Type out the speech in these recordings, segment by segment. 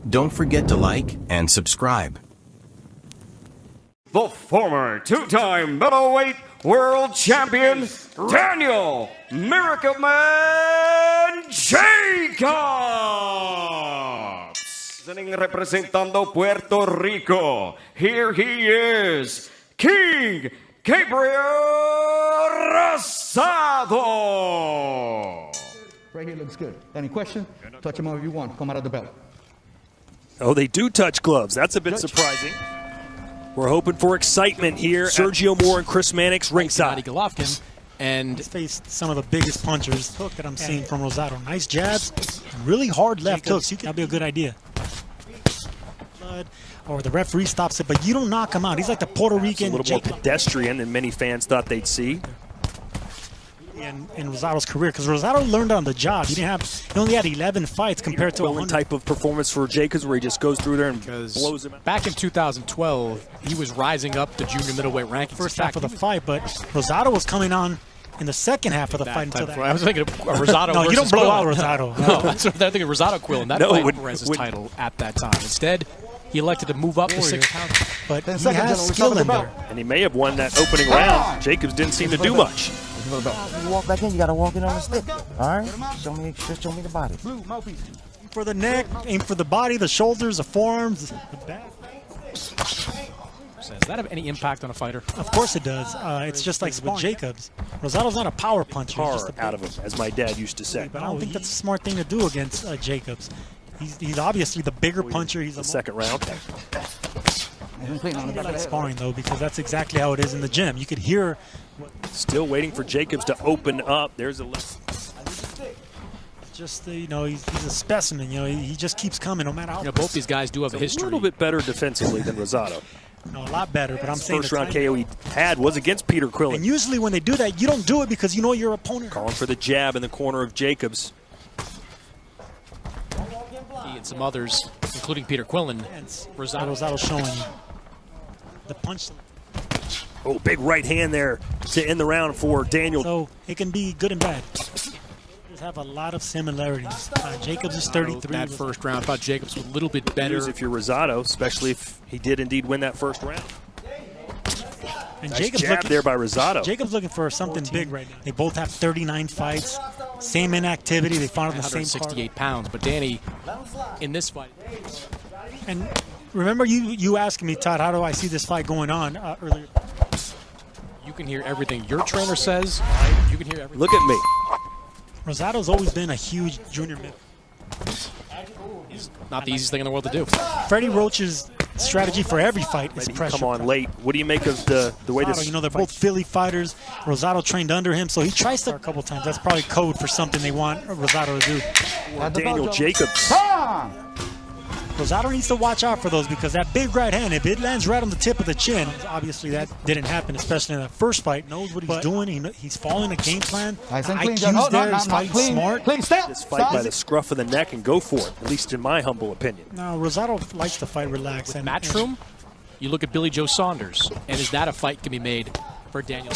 Don't forget to like and subscribe. The former two-time middleweight world champion, Daniel Miracle Man Jacobs. Representando Puerto Rico, here he is, King Gabriel Rosado. Right here looks good. Any question? Touch him however you want. Come out of the belt. Oh, they do touch gloves. That's a bit surprising. We're hoping for excitement here. Sergio Moore and Chris Mannix ringside. Golovkin, and he's faced some of the biggest punchers that I'm seeing from Rosado. Nice jabs, really hard left hooks. That'd be a good idea. Or the referee stops it, but you don't knock him out. He's like the Puerto Rican. A little more pedestrian than many fans thought they'd see. In Rosado's career, because Rosado learned on the job. He only had 11 fights compared to a type of performance for Jacobs where he just goes through there and blows him out. Back in 2012, he was rising up the junior middleweight rankings. First half of the fight, but Rosado was coming on in the second half of the fight. Until that. I was thinking of Rosado. No, you don't blow out Rosado. No, that's what I'm thinking. Rosado Quillen. That fight Perez's title at that time. Instead, he elected to move up to 6 pounds. But he has skill in there. And he may have won that opening round. Jacobs didn't seem to do much. You walk back in, you gotta walk in on the stick. All right? Show me the body. Aim for the neck, aim for the body, the shoulders, the forearms, the back. Does that have any impact on a fighter? Of course it does. It's just like with Jacobs. Rosado's not a power puncher. Tar out of him, as my dad used to say. But I don't think that's a smart thing to do against Jacobs. He's obviously the bigger puncher. He's the second round. Like sparring though, because that's exactly how it is in the gym. You could hear. Still waiting for Jacobs to open up. There's a list. Just he's a specimen. He just keeps coming no matter how. Both these guys do have a history. A little bit better defensively than Rosado. No, a lot better. But I'm saying first round KO he had was against Peter Quillen. And usually when they do that, you don't do it because you know your opponent. Calling for the jab in the corner of Jacobs. He and some others, including Peter Quillen. Rosado showing the punch. Oh, big right hand there to end the round for Daniel. So it can be good and bad. They have a lot of similarities. Jacobs is 33. That first round, I thought Jacobs was a little bit better. If you're Rosado, especially if he did indeed win that first round. And nice Jacobs jab there by Rosado. Jacobs looking for something big right now. They both have 39 fights, same inactivity. They fought on the same 168 pounds. But Danny, in this fight, and remember you asking me, Todd, how do I see this fight going on earlier? You can hear everything your trainer says. You can hear everything. Look at me. Rosado's always been a huge junior mid. It's not the easiest thing in the world to do. Freddie Roach's strategy for every fight is pressure. Come on late. What do you make of the way this? They're both Philly fighters. Rosado trained under him, so he tries to a couple times. That's probably code for something they want Rosado to do. Daniel Jacobs. Rosado needs to watch out for those because that big right hand, if it lands right on the tip of the chin, obviously that didn't happen, especially in that first fight. Knows what he's doing. He's following a game plan. IQ's there. He's fighting smart. Just fight by the scruff of the neck and go for it, at least in my humble opinion. No, Rosado likes to fight relaxed. And Matchroom, you look at Billy Joe Saunders, and is that a fight can be made for Daniel?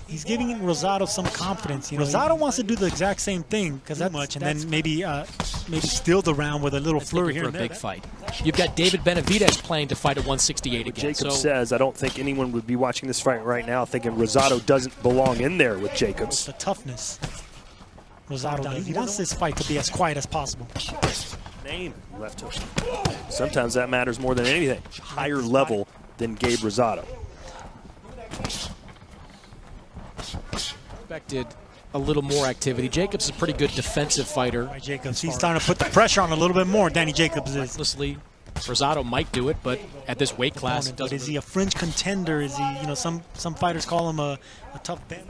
He's giving Rosado some confidence. Rosado wants to do the exact same thing because that's much, and then maybe steal the round with a little flurry here for a big fight. You've got David Benavidez playing to fight at 168 again. Jacobs says, I don't think anyone would be watching this fight right now thinking Rosado doesn't belong in there with Jacobs. The toughness. Rosado he wants this fight to be as quiet as possible. Name left hook. Sometimes that matters more than anything. Higher level than Gabe Rosado. Expected a little more activity. Jacobs is a pretty good defensive fighter. Jacobs, he's starting to put the pressure on a little bit more. Danny Jacobs is. Recklessly, Rosado might do it, but at this weight class, it doesn't. Is he a fringe contender? Is he? Some fighters call him a tough bet.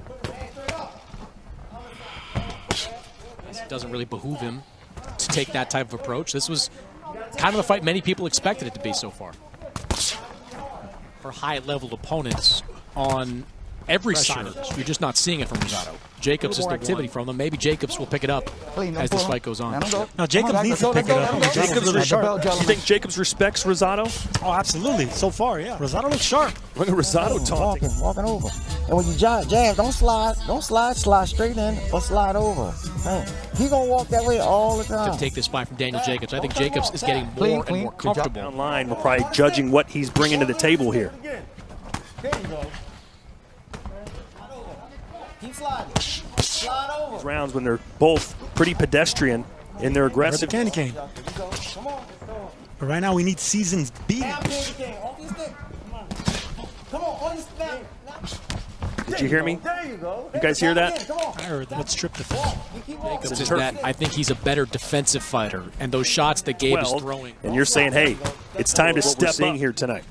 It doesn't really behoove him to take that type of approach. This was kind of the fight many people expected it to be so far. For high-level opponents on every side. You're just not seeing it from Rosado. Jacobs is the activity from them. Maybe Jacobs will pick it up as this fight goes on. No, Jacobs needs to pick it up. Jacobs really sharp. You think Jacobs respects Rosado? Oh, absolutely. So far, yeah. Rosado looks sharp. Look at Rosado taunting. Walking over. And when you jab, don't slide. Don't slide. Slide straight in or slide over. Man, he gonna walk that way all the time. To take this fight from Daniel Jacobs, I think Jacobs is getting more and more comfortable. Online, we're probably judging what he's bringing to the table here. There you go. Keep sliding. Slide over. Rounds when they're both pretty pedestrian in their aggressive. Candy cane. But right now we need seasons beating. Come on your stick. Did you hear me? There you go. You guys hear that? I heard that. Let's strip the fight. Jacobs is that I think he's a better defensive fighter, and those shots that Gabe is throwing. And you're saying, hey, it's time to step up here tonight.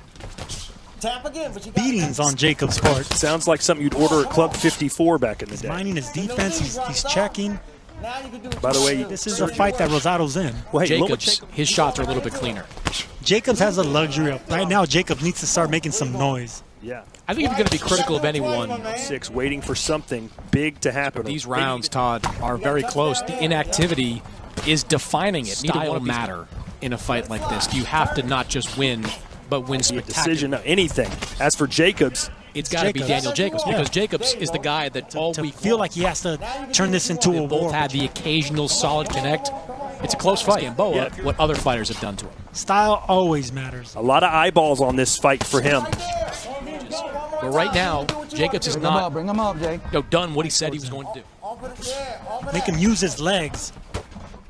Tap again, but you got Beatings on Jacobs' part. Sounds like something you'd order at Club 54 back in the day. Minding his defense, he's checking. By the way, This is a fight that Rosado's in. well, hey, Jacobs, his shots are a little bit cleaner. Jacobs has a luxury of right now. Jacobs needs to start making some noise. yeah, I think if you're going to be critical of anyone, 6 waiting for something big to happen. these rounds, Todd, are very close. The inactivity is defining it. Neither one matter in a fight like this. You have to not just win, but win spectacularly. Decision of anything. As for Jacobs, it's got to be Daniel Jacobs because Jacobs is the guy that all To week feel like he has to turn this into a both war. had the occasional solid connect. It's a close fight. Gamboa, what other fighters have done to him. Style always matters. a lot of eyeballs on this fight for him. But right now, Jacobs is not Bring him up, Jake. done what he said he was going to do. Make him use his legs.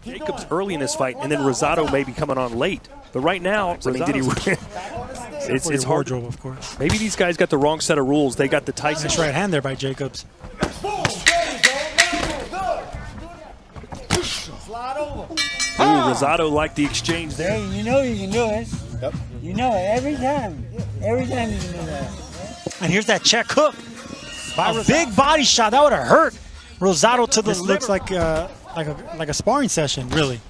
Jacobs early in this fight, and then Rosado may be coming on late. But right now, I mean, did he win? It's hard. Wardrobe, of course. Maybe these guys got the wrong set of rules. They got the Tyson Nice right hand there by Jacobs. Ooh, Rosado liked the exchange there. Hey, you know you can do it. Yep. You know it every time. Every time you can do that. And here's that check hook. A big body shot. That would have hurt Rosado to the liver. Looks like a sparring session, really.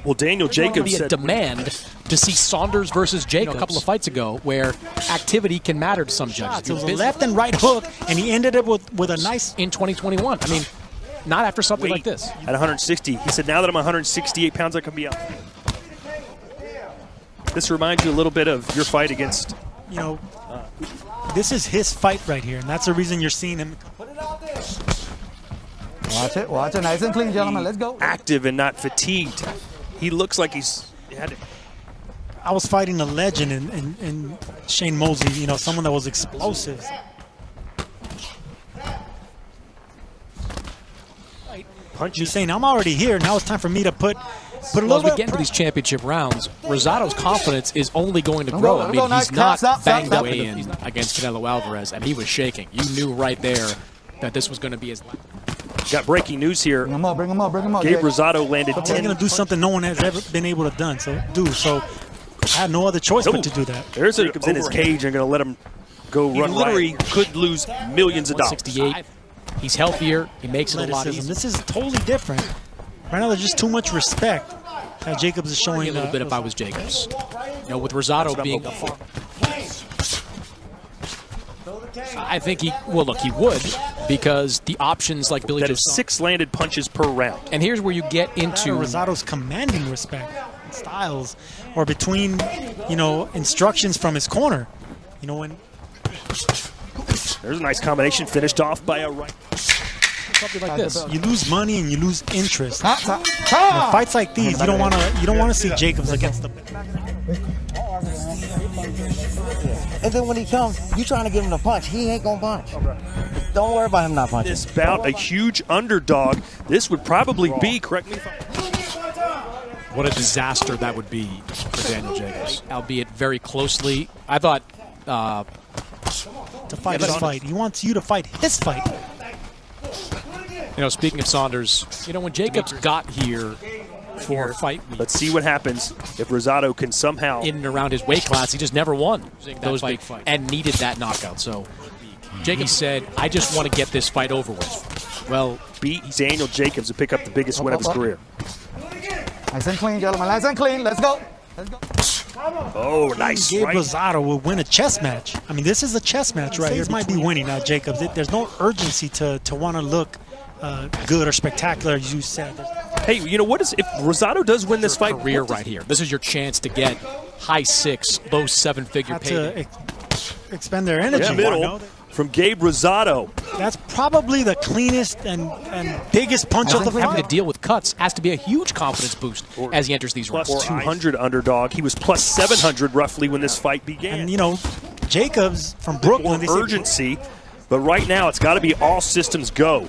Well, Daniel Jacobs be a said demand to see Saunders versus Jacobs a couple of fights ago, where activity can matter to some judges. It was a left and right hook, and he ended it with a nice in 2021. I mean, not after something like this. At 160, he said, now that I'm 168 pounds, I can be out. This reminds you a little bit of your fight against. You know, this is his fight right here, and that's the reason you're seeing him. Watch it. Watch it. Nice and clean, gentlemen. Let's go. Active and not fatigued. He looks like he's had it. I was fighting a legend in Shane Mosley, you know, someone that was explosive. Punches. He's saying, I'm already here. Now it's time for me to put a Well, little as we bit get into these championship rounds, Rosado's confidence is only going to Let him grow. go, I let him mean, go. Nice. he's not Stop. banged up in against Canelo Alvarez, and he was shaking. You knew right there that this was going to be his last. Got breaking news here. Bring him up. Bring him up. Bring him up. Gabe Jake. Rosado landed He's 10. going to do something no one has ever been able to do. So I had no other choice but to do that. There's a Jacobs in his cage and going to let him go run. He literally could lose millions of dollars. 168. He's healthier. He makes it a lot easier. This is totally different. Right now, there's just too much respect that Jacobs is showing. A little bit if I was Jacobs. You know, with Rosado being I think he would, because the options like Billy That Joe is 6 landed punches per round. And here's where you get into Rosado's commanding respect styles, or between, you know, instructions from his corner. You know, when there's a nice combination finished off by a right. something like this. You lose money and you lose interest. In fights like these, you don't want to see Jacobs against the. And then when he comes, you trying to give him a punch. He ain't gonna punch. Don't worry about him not punching. This bout, a huge underdog. This would probably be, correct me if I'm. What a disaster that would be for Daniel Jacobs, albeit very closely. I thought To fight his fight. He wants you to fight his fight. You know, speaking of Saunders, you know, when Jacobs got here for fight week, Let's see what happens if Rosado can somehow. in and around his weight class, he just never won those big fights and needed that knockout. So Jacobs said, I just want to get this fight over with. Well, beat Daniel Jacobs to pick up the biggest win of his career. Nice and clean, gentlemen. Nice and clean. Let's go. Let's go. Oh, nice. Gabriel Rosado will win a chess match. I mean, this is a chess match right here. This might be winning now, Jacobs. There's no urgency to want to look good or spectacular, as you said. Hey, you know what is if Rosado does win this fight? Career right here. This is your chance to get high 6, low 7-figure pay. Expend their energy. Middle from Gabe Rosado. That's probably the cleanest and biggest punch of the fight. Having to deal with cuts has to be a huge confidence boost as he enters these rounds. Plus 200 underdog. He was plus 700 roughly when this fight began. And, you know, Jacobs from Brooklyn. Urgency. But right now, it's got to be all systems go.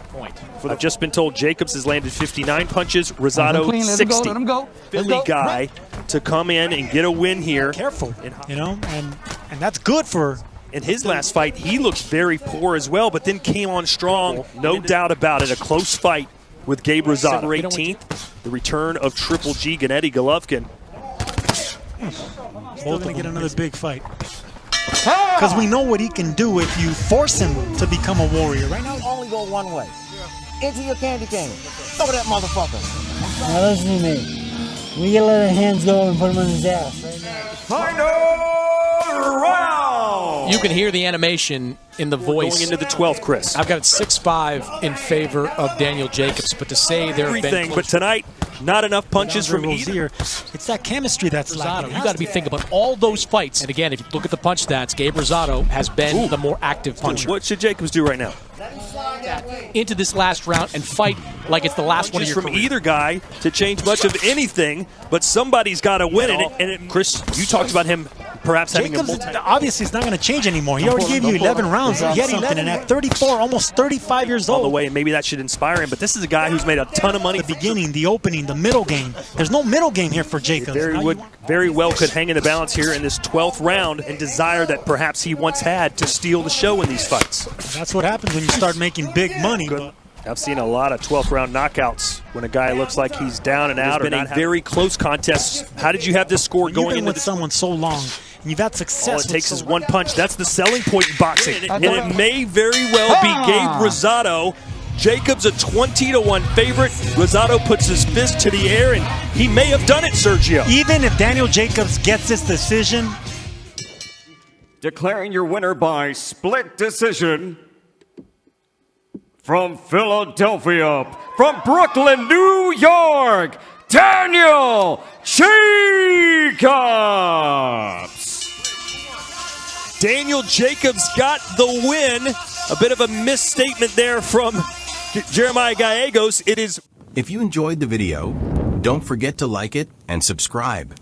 I've just been told Jacobs has landed 59 punches, Rosado 60. Let him go. Philly guy to come in and get a win here. Careful, you know, and that's good for. In his last fight, he looked very poor as well, but then came on strong. No doubt about it, a close fight with Gabe Rosado. December 18th, the return of Triple G, Gennady Golovkin. Still going to get another big fight. Because we know what he can do if you force him to become a warrior. Right now, Only go one way. Into your candy cane. Throw that motherfucker. Now listen to me. We gotta let our hands go and put him on his ass right now. Final round! You can hear the animation in the voice. Going into the 12th, Chris. I've got it 6-5 in favor of Daniel Jacobs, but to say there have been but tonight, not enough punches from either. It's that chemistry that's lacking. You got to be thinking about all those fights. And again, if you look at the punch stats, Gabe Rosado has been the more active puncher. What should Jacobs do right now? Into this last round and fight like it's the last one of your from career. Either guy to change much of anything, but somebody's got to win it. And Chris, you talked about him perhaps having a obviously it's not going to change anymore. He already gave you 11 rounds. He had 11, and at 34, almost 35 years old. On the way, and maybe that should inspire him. But this is a guy who's made a ton of money. The beginning, the opening, the middle game. There's no middle game here for Jacobs. Very well could hang in the balance here in this 12th round and desire that perhaps he once had to steal the show in these fights. That's what happens when you start making big money. I've seen a lot of 12th round knockouts when a guy looks like he's down and out. It's been a very close contest. How did you have this score going into with someone so long? And you've had success. All it takes is one punch. That's the selling point in boxing. And it may very well be Gabe Rosado. Jacobs a 20-1 favorite. Rosado puts his fist to the air, and he may have done it, Sergio. Even if Daniel Jacobs gets this decision. Declaring your winner by split decision, from Philadelphia, from Brooklyn, New York, Daniel Jacobs. Daniel Jacobs got the win. A bit of a misstatement there from Jeremiah Gallegos. It is. If you enjoyed the video, don't forget to like it and subscribe.